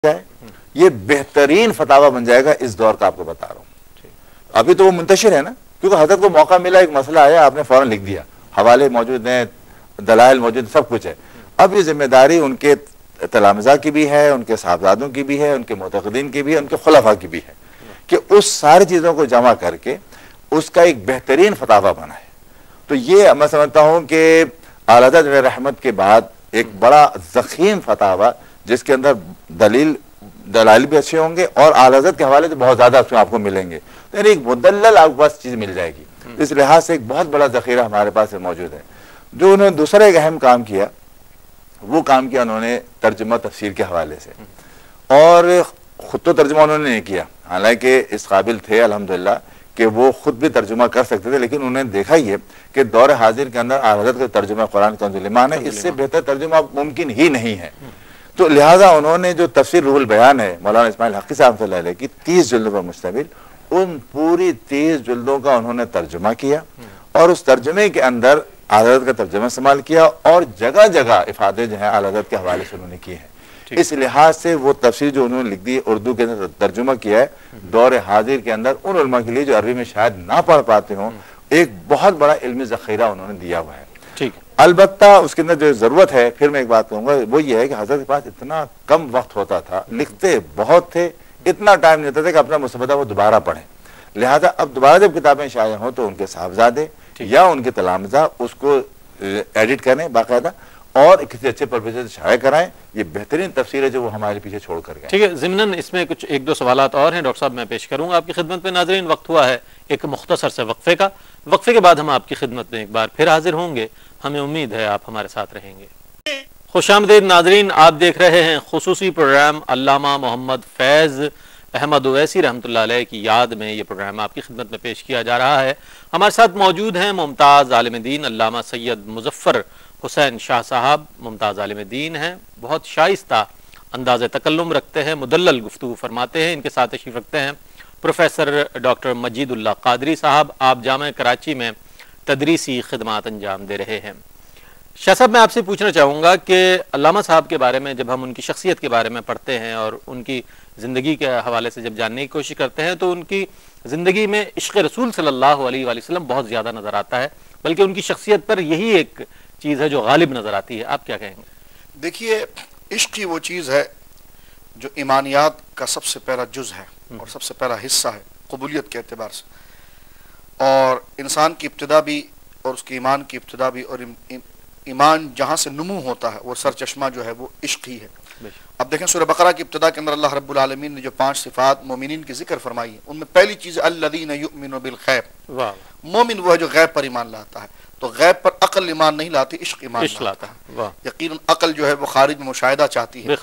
جائے، یہ بہترین فتاوہ بن جائے گا اس دور کا، آپ کو بتا رہا ہوں۔ ابھی تو وہ منتشر ہے نا، کیونکہ حضرت کو موقع ملا، ایک مسئلہ آیا، آپ نے فوراً لکھ دیا، حوالے موجود ہیں، دلائل موجود، سب کچھ ہے۔ اب یہ ذمہ داری ان کے تلامذہ کی بھی ہے، ان کے صاحبزادوں کی بھی ہے، ان کے معتقدین کی بھی ہے، ان کے خلفاء کی بھی ہے، کہ اس ساری چیزوں کو جمع کر کے اس کا ایک بہترین فتاوہ بنائے۔ تو یہ میں سمجھتا ہوں کہ اعلیٰ حضرت علیہ رحمت کے بعد ایک بڑا ضخیم فتاوہ، جس کے اندر دلائل بھی اچھے ہوں گے، اور اعلیٰ حضرت کے حوالے سے بہت زیادہ اس میں آپ کو ملیں گے، تو یعنی ایک مدلل آپ کے پاس چیز مل جائے گی۔ اس لحاظ سے ایک بہت بڑا ذخیرہ ہمارے پاس موجود ہے۔ جو انہوں نے دوسرا ایک اہم کام کیا، وہ کام کیا انہوں نے ترجمہ تفسیر کے حوالے سے، اور خود تو ترجمہ انہوں نے نہیں کیا، حالانکہ اس قابل تھے الحمدللہ کہ وہ خود بھی ترجمہ کر سکتے تھے، لیکن انہوں نے دیکھا یہ کہ دور حاضر کے اندر اعلیٰ حضرت کا ترجمہ قرآن کنز الایمان ہے، اس سے بہتر ترجمہ ممکن ہی نہیں ہے۔ تو لہٰذا انہوں نے جو تفسیر روح البیان ہے مولانا اسماعیل حقی صاحب صلی اللہ علیہ کی 30 جلدوں پر مشتمل، ان پوری 30 جلدوں کا انہوں نے ترجمہ کیا، اور اس ترجمے کے اندر اعلیٰ حضرت کا ترجمہ استعمال کیا، اور جگہ جگہ افادے جو ہیں اعلیٰ حضرت کے حوالے سے انہوں نے کیے ہیں۔ اس لحاظ سے وہ تفسیر جو انہوں نے لکھ دی، اردو کے اندر ترجمہ کیا ہے، دور حاضر کے اندر ان علماء کے لیے جو عربی میں شاید نہ پڑھ پاتے ہوں، ایک بہت بڑا علمی ذخیرہ انہوں نے دیا ہوا ہے۔ البتہ اس کے اندر جو ضرورت ہے، پھر میں ایک بات کہوں گا، وہ یہ ہے کہ حضرت کے پاس اتنا کم وقت ہوتا تھا، لکھتے بہت تھے، اتنا ٹائم نہیں ہوتا تھا کہ اپنا مصنفہ وہ دوبارہ پڑھیں، لہذا اب دوبارہ جب کتابیں شائع ہوں تو ان کے صاحبزادے یا ان کے تلامذہ اس کو ایڈٹ کریں باقاعدہ، اور کسی اچھے پروفیسر سے شائع کرائیں۔ یہ بہترین تفسیر ہے جو وہ ہمارے پیچھے چھوڑ کر گئے۔ ٹھیک ہے، ضمناً اس میں کچھ ایک دو سوالات اور ہیں ڈاکٹر صاحب، میں پیش کروں گا آپ کی خدمت میں۔ ناظرین، وقت ہوا ہے ایک مختصر سے وقفے کا، وقفے کے بعد ہم آپ کی خدمت میں ایک بار پھر حاضر ہوں گے، ہمیں امید ہے آپ ہمارے ساتھ رہیں گے۔ خوش آمدید ناظرین، آپ دیکھ رہے ہیں خصوصی پروگرام علامہ محمد فیض احمد اویسی رحمۃ اللہ علیہ کی یاد میں۔ یہ پروگرام آپ کی خدمت میں پیش کیا جا رہا ہے۔ ہمارے ساتھ موجود ہیں ممتاز عالم دین علامہ سید مظفر حسین شاہ صاحب۔ ممتاز عالم دین ہیں، بہت شائستہ انداز تکلم رکھتے ہیں، مدلل گفتگو فرماتے ہیں۔ ان کے ساتھ تشریف رکھتے ہیں پروفیسر ڈاکٹر مجید اللہ قادری صاحب، آپ جامعہ کراچی میں تدریسی خدمات انجام دے رہے ہیں۔ شاہ صاحب، میں آپ سے پوچھنا چاہوں گا کہ علامہ صاحب کے بارے میں جب ہم ان کی شخصیت کے بارے میں پڑھتے ہیں اور ان کی زندگی کے حوالے سے جب جاننے کی کوشش کرتے ہیں، تو ان کی زندگی میں عشق رسول صلی اللہ علیہ وآلہ وسلم بہت زیادہ نظر آتا ہے، بلکہ ان کی شخصیت پر یہی ایک چیز ہے جو غالب نظر آتی ہے۔ آپ کیا کہیں گے؟ دیکھیے، عشق ہی وہ چیز ہے جو ایمانیات کا سب سے پہلا جز ہے اور سب سے پہلا حصہ ہے قبولیت کے اعتبار سے، اور انسان کی ابتدا بھی اور اس کے ایمان کی ابتدا بھی، اور ایمان جہاں سے نمو ہوتا ہے وہ سر چشمہ جو ہے وہ عشق ہی ہے۔ اب دیکھیں سورہ بقرہ کی ابتدا کے اندر اللہ رب العالمین نے جو 5 صفات مومنین کی ذکر فرمائی ہے، ان میں پہلی چیز الذین یؤمنون بالغیب۔ مومن وہ ہے جو غیب پر ایمان لاتا ہے، تو غیب پر عقل ایمان نہیں لاتی، عشق ایمان لاتا ہے۔ یقیناً عقل جو ہے وہ خارج میں مشاہدہ چاہتی ہے،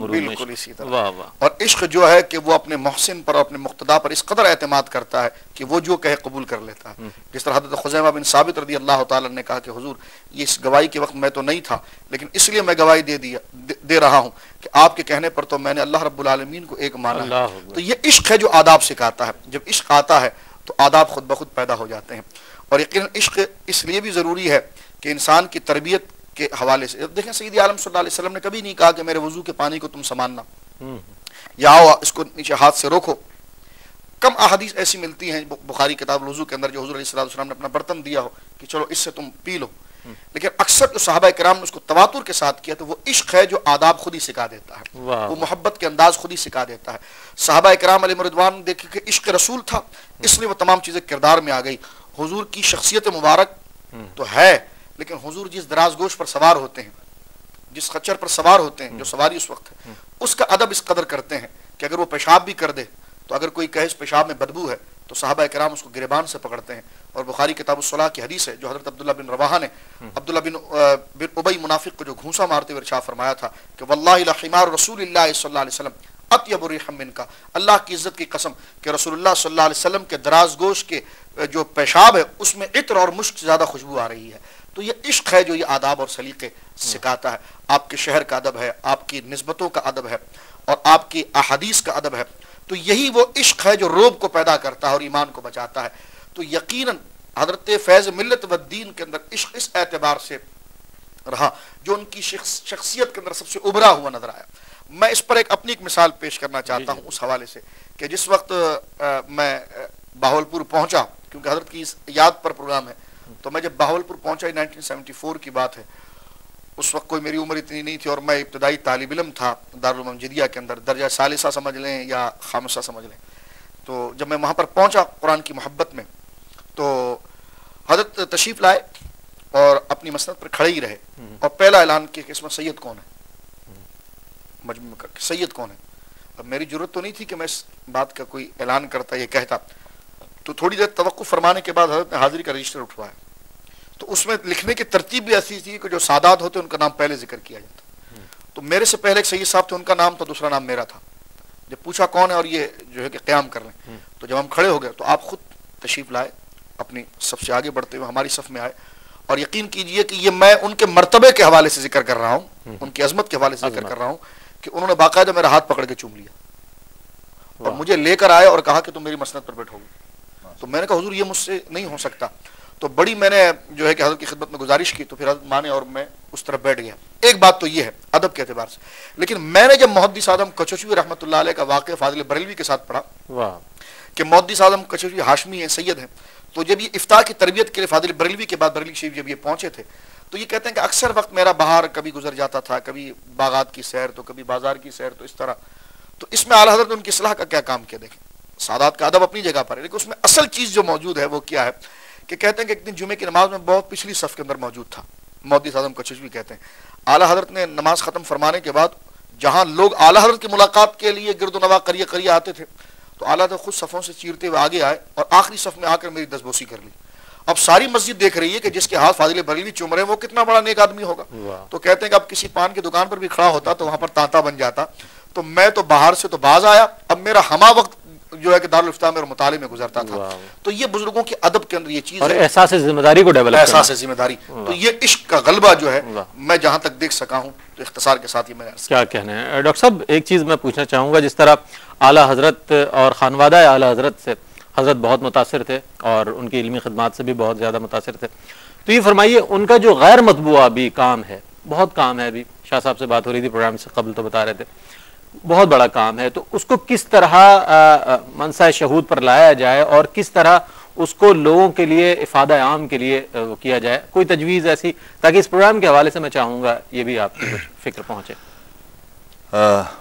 بالکل اسی طرح، اور عشق جو ہے کہ وہ اپنے محسن پر اور اپنے مقتدا پر اس قدر اعتماد کرتا ہے کہ وہ جو کہے قبول کر لیتا ہے۔ جس طرح حضرت خزیمہ بن ثابت رضی اللہ تعالیٰ نے کہا کہ حضور، یہ اس گواہی کے وقت میں تو نہیں تھا، لیکن اس لیے میں گواہی دے رہا ہوں کہ آپ کے کہنے پر تو میں نے اللہ رب العالمین کو ایک مانا ہے۔ تو یہ عشق ہے جو آداب سکھاتا ہے۔ جب عشق آتا ہے تو آداب خود بخود پیدا ہو جاتے ہیں، اور یقیناً عشق اس لیے بھی ضروری ہے کہ انسان کی تربیت کے حوالے سے، دیکھیں سید عالم صلی اللہ علیہ وسلم نے کبھی نہیں کہا کہ میرے وضو کے پانی کو تم سماننا، یا آؤ اس کو نیچے ہاتھ سے روکو۔ کم احادیث ایسی ملتی ہیں بخاری کتاب الوضو کے اندر جو حضور علیہ السلام نے اپنا برتن دیا ہو کہ چلو اس سے تم پی لو، لیکن اکثر جو صحابہ کرام نے اس کو تواتر کے ساتھ کیا تو وہ عشق ہے جو آداب خود ہی سکھا دیتا ہے، وہ محبت کے انداز خود ہی سکھا دیتا ہے۔ صحابہ کرام علیہ رضوان دیکھیں کہ عشق رسول تھا، اس لیے وہ تمام چیزیں کردار میں آ گئی۔ حضور کی شخصیت مبارک تو ہے، لیکن حضور جس دراز گوش پر سوار ہوتے ہیں، جس خچر پر سوار ہوتے ہیں، جو سواری اس وقت ہے، اس کا ادب اس قدر کرتے ہیں کہ اگر وہ پیشاب بھی کر دے تو اگر کوئی کہے اس پیشاب میں بدبو ہے تو صحابہ کرام اس کو گریبان سے پکڑتے ہیں۔ اور بخاری کتاب الصلاح کی حدیث ہے جو حضرت عبداللہ بن رواحہ نے عبداللہ بن ابی منافق کو جو گھونسا مارتے ہوئے ارشاد فرمایا تھا کہ واللہ لحمار رسول اللہ صلی اللہ علیہ وسلم اطیب ریحا منک، اللہ کی عزت کی قسم کہ رسول اللہ صلی اللہ علیہ وسلم کے دراز گوش کے جو پیشاب ہے اس میں عطر اور مشک سے زیادہ خوشبو آ رہی ہے۔ تو یہ عشق ہے جو یہ آداب اور سلیقے سکھاتا ہے۔ آپ کے شہر کا ادب ہے، آپ کی نسبتوں کا ادب ہے، اور آپ کی احادیث کا ادب ہے۔ تو یہی وہ عشق ہے جو روب کو پیدا کرتا ہے اور ایمان کو بچاتا ہے۔ تو یقیناً حضرت فیض ملت و دین کے اندر عشق اس اعتبار سے رہا جو ان کی شخصیت کے اندر سب سے ابھرا ہوا نظر آیا۔ میں اس پر اپنی ایک مثال پیش کرنا چاہتا ہوں اس حوالے سے کہ جس وقت میں بہاولپور پہنچا، کیونکہ حضرت کی یاد پر پروگرام ہے، تو میں جب بہاولپور پہنچا 1974 کی بات ہے، اس وقت کوئی میری عمر اتنی نہیں تھی اور میں ابتدائی طالب علم تھا دارالعلوم جدیہ کے اندر، درجہ ثالثہ سمجھ لیں یا خامسہ سمجھ لیں۔ تو جب میں وہاں پر پہنچا قرآن کی محبت میں، تو حضرت تشریف لائے اور اپنی مسند پر کھڑے ہی رہے اور پہلا اعلان کیا کہ اس میں سید کون ہے، مجموعہ کر کے سید کون ہے۔ اب میری ضرورت تو نہیں تھی کہ میں اس بات کا کوئی اعلان کرتا یہ کہتا، تو تھوڑی دیر توقف فرمانے کے بعد حضرت نے حاضری کا رجسٹر اٹھوایا، تو اس میں لکھنے کی ترتیب بھی ایسی تھی کہ جو سادات ہوتے ان کا نام پہلے ذکر کیا جاتا، تو میرے سے پہلے ایک سید صاحب تھے، ان کا نام تھا، دوسرا نام میرا تھا۔ جب پوچھا کون ہے اور یہ جو ہے کہ قیام کر لیں، تو جب ہم کھڑے ہو گئے تو آپ خود تشریف لائے، اپنی صف سے آگے بڑھتے ہوئے ہماری صف میں آئے، اور یقین کیجئے کہ یہ میں ان کے مرتبے کے حوالے سے ذکر کر رہا ہوں، ان کی عظمت کے حوالے سے ذکر کر رہا ہوں کہ انہوں نے باقاعدہ میرا ہاتھ پکڑ کے چوم لیا اور مجھے لے کر آئے اور کہا کہ تم میری مسند پر بیٹھو گے۔ تو میں نے کہا حضور یہ مجھ سے نہیں ہو سکتا، تو بڑی میں نے جو ہے کہ حضرت کی خدمت میں گزارش کی، تو پھر حضرت مانے اور میں اس طرف بیٹھ گیا۔ ایک بات تو یہ ہے ادب کے اعتبار سے، لیکن میں نے جب محدث اعظم کچوچوی رحمۃ اللہ علیہ کا واقعہ فاضل بریلوی کے ساتھ پڑھا کہ محدث اعظم کچوچوی ہاشمی ہیں، سید ہیں، تو جب یہ افتاح کی تربیت کے لیے فاضل بریلوی کے بعد بریلوی شریف جب یہ پہنچے تھے، تو یہ کہتے ہیں کہ اکثر وقت میرا باہر کبھی گزر جاتا تھا، کبھی باغات کی سیر تو کبھی بازار کی سیر، تو اس طرح، تو اس میں اعلیٰ حضرت نے ان کی اصلاح کا کیا کام کیا؟ دیکھیں سادات کا ادب اپنی جگہ پر ہے، لیکن اس میں اصل چیز جو موجود ہے وہ کیا ہے کہ کہتے ہیں کہ ایک دن جمعے کی نماز میں بہت پچھلی صف کے اندر موجود تھا، محدث اعظم کچوچوی کہتے ہیں، اعلیٰ حضرت نے نماز ختم فرمانے کے بعد جہاں لوگ اعلیٰ حضرت کی ملاقات کے لیے گرد و نواح قریہ قریہ آتے تھے، تو اعلیٰ حضرت خود صفوں سے چیرتے ہوئے آگے آئے اور آخری صف میں آ کر میری دستبوسی کر لی۔ اب ساری مسجد دیکھ رہی ہے کہ جس کے ہاتھ فاضل بریلوی چوم رہے ہیں وہ کتنا بڑا نیک آدمی ہوگا، تو کہتے ہیں کہ اب کسی پان کی دکان پر بھی کھڑا ہوتا تو وہاں پر تانتا بن جاتا، تو میں تو باہر سے تو باز آیا، اب میرا ہما وقت جو ہے کہ دارالفتاح میں اور مطالعے میں گزرتا تھا۔ تو یہ بزرگوں کے ادب کے اندر یہ چیز ہے، احساس ذمہ داری کو ڈیولپ، احساس ذمہ داری، تو یہ عشق کا غلبہ جو ہے میں جہاں تک دیکھ سکا ہوں، تو اختصار کے ساتھ یہ میں کیا کہنا ہے۔ ڈاکٹر صاحب ایک چیز میں پوچھنا چاہوں گا، جس طرح اعلیٰ حضرت اور خانوادہ اعلیٰ حضرت سے حضرت بہت متاثر تھے اور ان کی علمی خدمات سے بھی بہت زیادہ متاثر تھے، تو یہ فرمائیے ان کا جو غیر مطبوعہ بھی کام ہے، بہت کام ہے، ابھی شاہ صاحب سے بات ہو رہی تھی پروگرام سے قبل تو بتا رہے تھے، بہت بڑا کام ہے، تو اس کو کس طرح منصہ شہود پر لایا جائے اور کس طرح اس کو لوگوں کے لیے افادہ عام کے لیے کیا جائے، کوئی تجویز ایسی، تاکہ اس پروگرام کے حوالے سے میں چاہوں گا یہ بھی آپ کی کچھ فکر پہنچے۔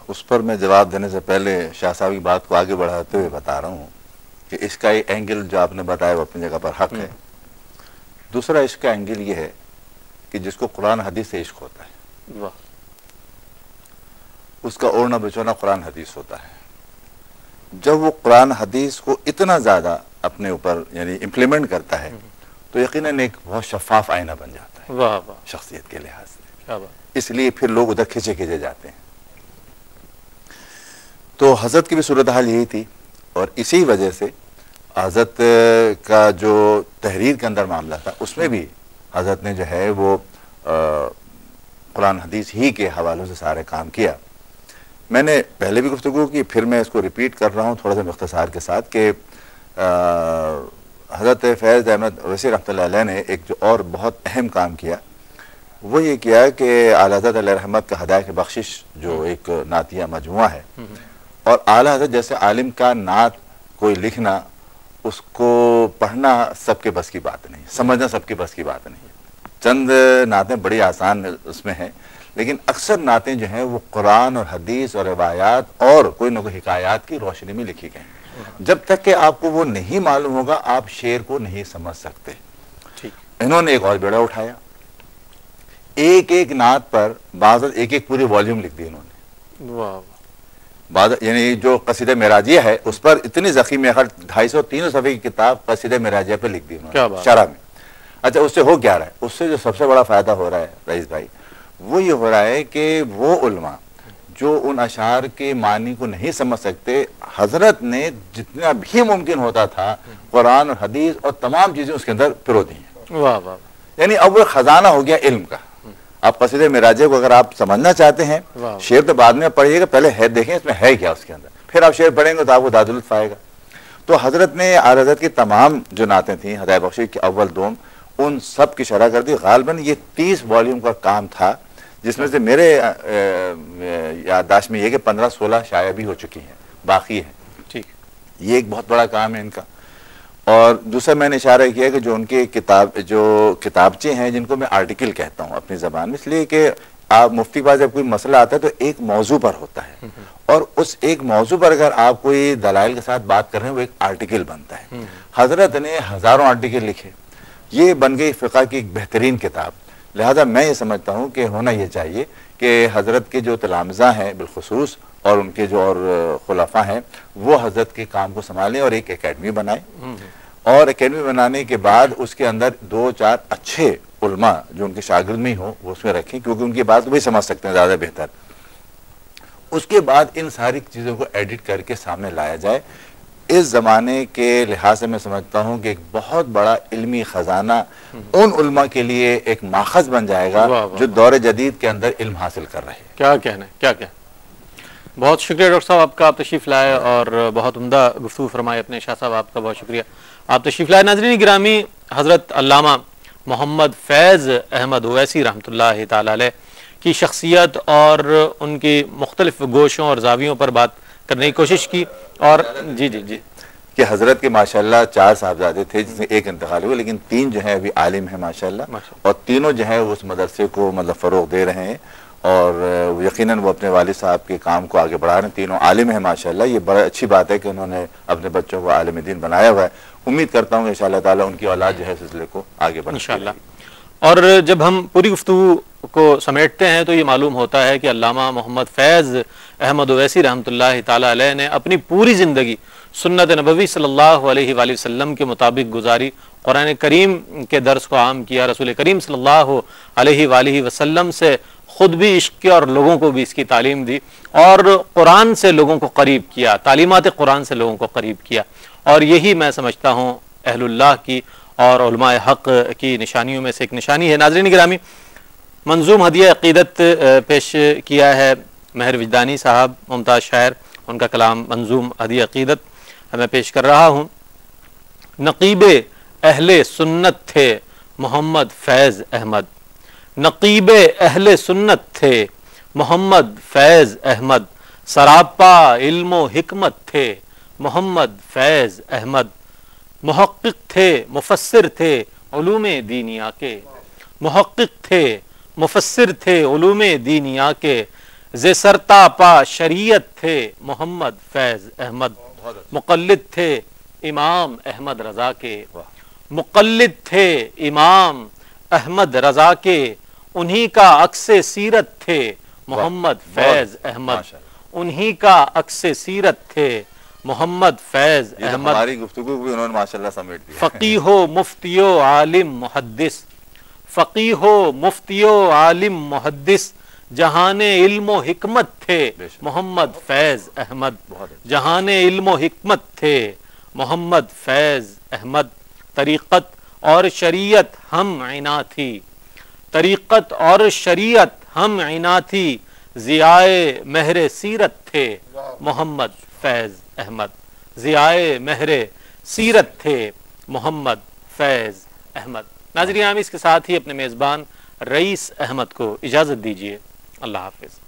اس پر میں جواب دینے سے پہلے شاہ صاحب کی بات کو آگے بڑھاتے ہوئے بتا رہا ہوں کہ اس کا ایک اینگل جو آپ نے بتایا وہ اپنی جگہ پر حق ہے، دوسرا اس کا اینگل یہ ہے کہ جس کو قرآن حدیث سے عشق ہوتا ہے اس کا اوڑھنا بچھونا قرآن حدیث ہوتا ہے۔ جب وہ قرآن حدیث کو اتنا زیادہ اپنے اوپر یعنی امپلیمنٹ کرتا ہے تو یقیناً ایک بہت شفاف آئینہ بن جاتا ہے شخصیت کے لحاظ سے، اس لیے پھر لوگ ادھر کھچے کھچے جاتے ہیں۔ تو حضرت کی بھی صورتحال یہی تھی، اور اسی وجہ سے حضرت کا جو تحریر کے اندر معاملہ تھا اس میں بھی حضرت نے جو ہے وہ قرآن حدیث ہی کے حوالوں سے سارے کام کیا۔ میں نے پہلے بھی گفتگو کی، پھر میں اس کو ریپیٹ کر رہا ہوں تھوڑا سا اختصار کے ساتھ کہ حضرت فیض احمد ویسی رحمۃ اللہ علیہ نے ایک جو اور بہت اہم کام کیا وہ یہ کیا کہ اعلیٰ حضرت علیہ رحمت کا ہدایت بخشش جو ایک نعتیہ مجموعہ ہے، اور اعلیٰ حضرت جیسے عالم کا نعت کوئی لکھنا، اس کو پڑھنا سب کے بس کی بات نہیں، سمجھنا سب کے بس کی بات نہیں۔ چند نعتیں بڑی آسان اس میں ہیں، لیکن اکثر نعتیں جو ہیں وہ قرآن اور حدیث اور روایات اور کوئی نہ کوئی حکایات کی روشنی میں لکھی گئی ہیں۔ جب تک کہ آپ کو وہ نہیں معلوم ہوگا آپ شعر کو نہیں سمجھ سکتے۔ انہوں نے ایک اور بیڑا اٹھایا، ایک ایک نعت پر بعض ایک ایک پوری والیوم لکھ دی انہوں نے۔ یعنی جو قصیدہ معراجیہ ہے اس پر اتنی زخیم ہے، 250-300 صفحے کی کتاب قصیدہ معراجیہ پہ لکھ دی انہوں نے شرح میں۔ اچھا اس سے ہو کیا رہا ہے؟ اس سے جو سب سے بڑا فائدہ ہو رہا ہے رئیس بھائی، وہ یہ ہو رہا ہے کہ وہ علماء جو ان اشعار کے معنی کو نہیں سمجھ سکتے، حضرت نے جتنا بھی ممکن ہوتا تھا قرآن اور حدیث اور تمام چیزیں اس کے اندر پرو دی ہیں۔ یعنی اب وہ خزانہ ہو گیا علم کا۔ آپ قصیدہ معراجیہ کو اگر آپ سمجھنا چاہتے ہیں، شعر تو بعد میں پڑھیے گا، پہلے ہے دیکھیں اس میں ہے کیا اس کے اندر، پھر آپ شعر پڑھیں گے تو آپ کو داد لطف آئے گا۔ تو حضرت نے اعلیٰ حضرت کی تمام جو نعتیں تھیں ہدایت بخشی کے اول دوم، ان سب کی شرح کر دی۔ غالباً یہ 30 والیوم کا کام تھا جس میں سے میرے یادداشت میں یہ کہ 15-16 شائع بھی ہو چکی ہیں، باقی ہیں. ٹھیک، یہ ایک بہت بڑا کام ہے ان کا. اور دوسرا میں نے اشارہ کیا کہ جو ان کے کتابچے ہیں جن کو میں آرٹیکل کہتا ہوں اپنی زبان میں، اس لیے کہ آپ مفتی کے پاس جب کوئی مسئلہ آتا ہے تو ایک موضوع پر ہوتا ہے، اور اس ایک موضوع پر اگر آپ کوئی دلائل کے ساتھ بات کر رہے ہیں وہ ایک آرٹیکل بنتا ہے. حضرت نے ہزاروں آرٹیکل لکھے، یہ بن گئی فقہ کی ایک بہترین کتاب. لہذا میں یہ سمجھتا ہوں کہ ہونا یہ چاہیے کہ حضرت کے جو تلامذہ ہیں بالخصوص اور ان کے جو اور خلفاء ہیں وہ حضرت کے کام کو سنبھالیں اور ایک اکیڈمی بنائیں، اور اکیڈمی بنانے کے بعد اس کے اندر 2-4 اچھے علماء جو ان کے شاگرد میں ہوں وہ اس میں رکھیں، کیونکہ ان کی بات کو بھی سمجھ سکتے ہیں زیادہ بہتر. اس کے بعد ان ساری چیزوں کو ایڈٹ کر کے سامنے لایا جائے. اس زمانے کے لحاظ سے میں سمجھتا ہوں کہ ایک بہت بڑا علمی خزانہ ان علماء کے لیے ایک ماخذ بن جائے گا جو دور جدید کے اندر علم حاصل کر رہے ہیں. کیا کہنا ہے، کیا کہنا. بہت شکریہ ڈاکٹر صاحب آپ کا، آپ تشریف لائے اور بہت عمدہ گفتگو فرمائے. اپنے شاہ صاحب آپ کا بہت شکریہ، آپ تشریف لائے. ناظرین گرامی، حضرت علامہ محمد فیض احمد اویسی رحمۃ اللہ تعالی علیہ کی شخصیت اور ان کی مختلف گوشوں اور زاویوں پر بات کرنے کی کوشش کی. اور جی جی جی کہ حضرت کے ماشاءاللہ 4 صاحبزادے تھے جس میں ایک انتقال ہوا، لیکن 3 جو ہیں ابھی عالم ہیں ماشاءاللہ، اور تینوں جو ہیں اس مدرسے کو مطلب فروغ دے رہے ہیں، اور یقیناً وہ اپنے والد صاحب کے کام کو آگے بڑھا رہے ہیں. تینوں عالم ہیں ماشاءاللہ. یہ بڑا اچھی بات ہے کہ انہوں نے اپنے بچوں کو عالم دین بنایا ہوا ہے. امید کرتا ہوں کہ انشاءاللہ تعالی ان کی اولاد جو ہے سلسلے کو آگے بڑھائے انشاءاللہ. اور جب ہم پوری گفتگو کو سمیٹتے ہیں تو یہ معلوم ہوتا ہے کہ علامہ محمد فیض احمد اویسی رحمۃ اللہ تعالی علیہ نے اپنی پوری زندگی سنت نبوی صلی اللہ علیہ وآلہ وسلم کے مطابق گزاری، قرآن کریم کے درس کو عام کیا، رسول کریم صلی اللہ علیہ وآلہ وسلم سے خود بھی عشق کیا اور لوگوں کو بھی اس کی تعلیم دی، اور قرآن سے لوگوں کو قریب کیا، تعلیمات قرآن سے لوگوں کو قریب کیا. اور یہی میں سمجھتا ہوں اہل اللہ کی اور علماء حق کی نشانیوں میں سے ایک نشانی ہے. ناظرین گرامی، منظوم ہدیہ عقیدت پیش کیا ہے مہر وجدانی صاحب، ممتاز شاعر، ان کا کلام منظوم ہدیہ عقیدت میں پیش کر رہا ہوں. نقیب اہل سنت تھے محمد فیض احمد، نقیب اہل سنت تھے محمد فیض احمد، سراپا علم و حکمت تھے محمد فیض احمد، محقق تھے مفسر تھے علوم دینیا کے، محقق تھے مفسر تھے علوم دینیا کے، زے سرتا پا شریعت تھے محمد فیض احمد، مقلد تھے امام احمد رضا کے، مقلد تھے امام احمد رضا کے، انہی کا عکس سیرت تھے محمد فیض احمد، انہی کا عکس سیرت تھے محمد فیض احمد. ہماری گفتگو بھی انہوں نے ماشاءاللہ سمیٹ دیا. فقیہ و مفتی و عالم محدث، فقیہ و مفتی و عالم محدث، جہان علم و حکمت تھے محمد فیض احمد، جہان علم و حکمت تھے محمد فیض احمد. طریقت اور شریعت ہم عنا تھی، طریقت اور شریعت ہم عنا تھی، ضیائے مہر سیرت تھے محمد فیض احمد، ضیائے مہر سیرت تھے محمد فیض احمد. ناظرین، ہم اس کے ساتھ ہی اپنے میزبان رئیس احمد کو اجازت دیجیے. اللہ حافظ.